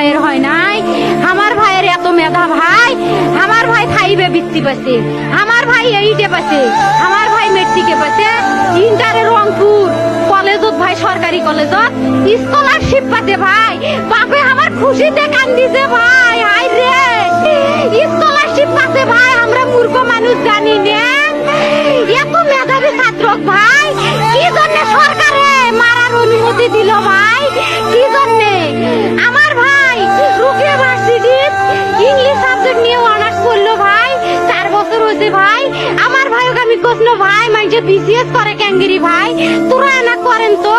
ভাইয়ের হয় নাই। আমার ভাইয়ের এত মেধা ভাই, আমার ভাই 5-এ বৃত্তি পাচ্ছে, আমার ভাই 8-এ পাচ্ছে, আমার ভাই মেট্রিকে পাচ্ছে, ইন্টারে রংপুর কলেজত ভাই, সরকারি কলেজত স্কলারশিপ পাচ্ছে ভাই। বাপে আমার খুশিতে কান্দিছে ভাই, হাই রে স্কলারশিপ পাচ্ছে ভাই। আমরা মূর্খ মানুষ জানি না এত মেধাবী ছাত্র ভাই কি জন্য সরকারে মারার অনুমতি দিল ভাই, কি জন্য? আমার ভাই রুকিয়া ভার্সিটি ইংলিশ সাবজেক্ট নিয়ে অনার্স করলো ভাই, 4 বছর হয়েছে ভাই। আমার ভাইকে আমি কইল ভাই মানে বিসিএস করে ক্যাঙ্গেরি ভাই, তোরা না করেন তো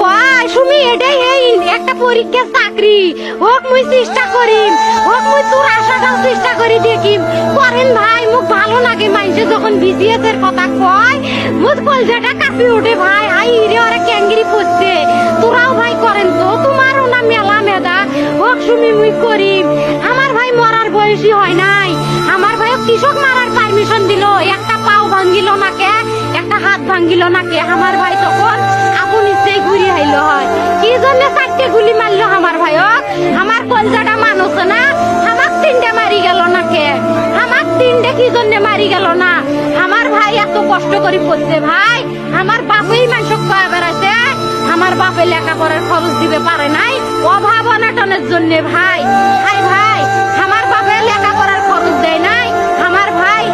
কয় সুমি এটাই এই একটা পরীক্ষা চাকরি হোক, মুই চেষ্টা করিম, হোক মুই তোর আশাটাও চেষ্টা করি দেখিম, করেন ভাই। মুখ ভালো লাগে মানুষে যখন বিসিএস এর কথা কয়, মুখ কলজাটা কাঁপি ওঠে ভাই, হাই রে ওরা ক্যাঙ্গেরি পড়ছে। তোরাও ভাই করেন তো, তোমারও না মেলা মেধা, হোক সুমি মুই করিম। আমার ভাই মরার বয়সী হয় নাই, আমার ভাই কৃষক মারার পারমিশন দিল, একটা পাও ভাঙ্গিল নাকে, একটা হাত ভাঙ্গিল নাকে। আমার ভাই তখন আপন ইচ্ছেই ঘুরি আইলো হয়, কি জন্য 4টে গুলি মারলো আমার ভাই? আমার কলজাটা মানুষ না, আমার 3টে মারি গেল নাকে, আমার 3টে কি জন্য মারি গেল না? আমার ভাই এত কষ্ট করে পড়ছে ভাই, আমার বাপেই মানুষ কয়ে বেড়াচ্ছে, আমার বাপে লেখাপড়ার খরচ দিবে পারে নাই, অভাব অনাটনের জন্য ভাই। হাই ভাই, আমার বাপে লেখাপড়ার খরচ দেয় নাই, আমার ভাই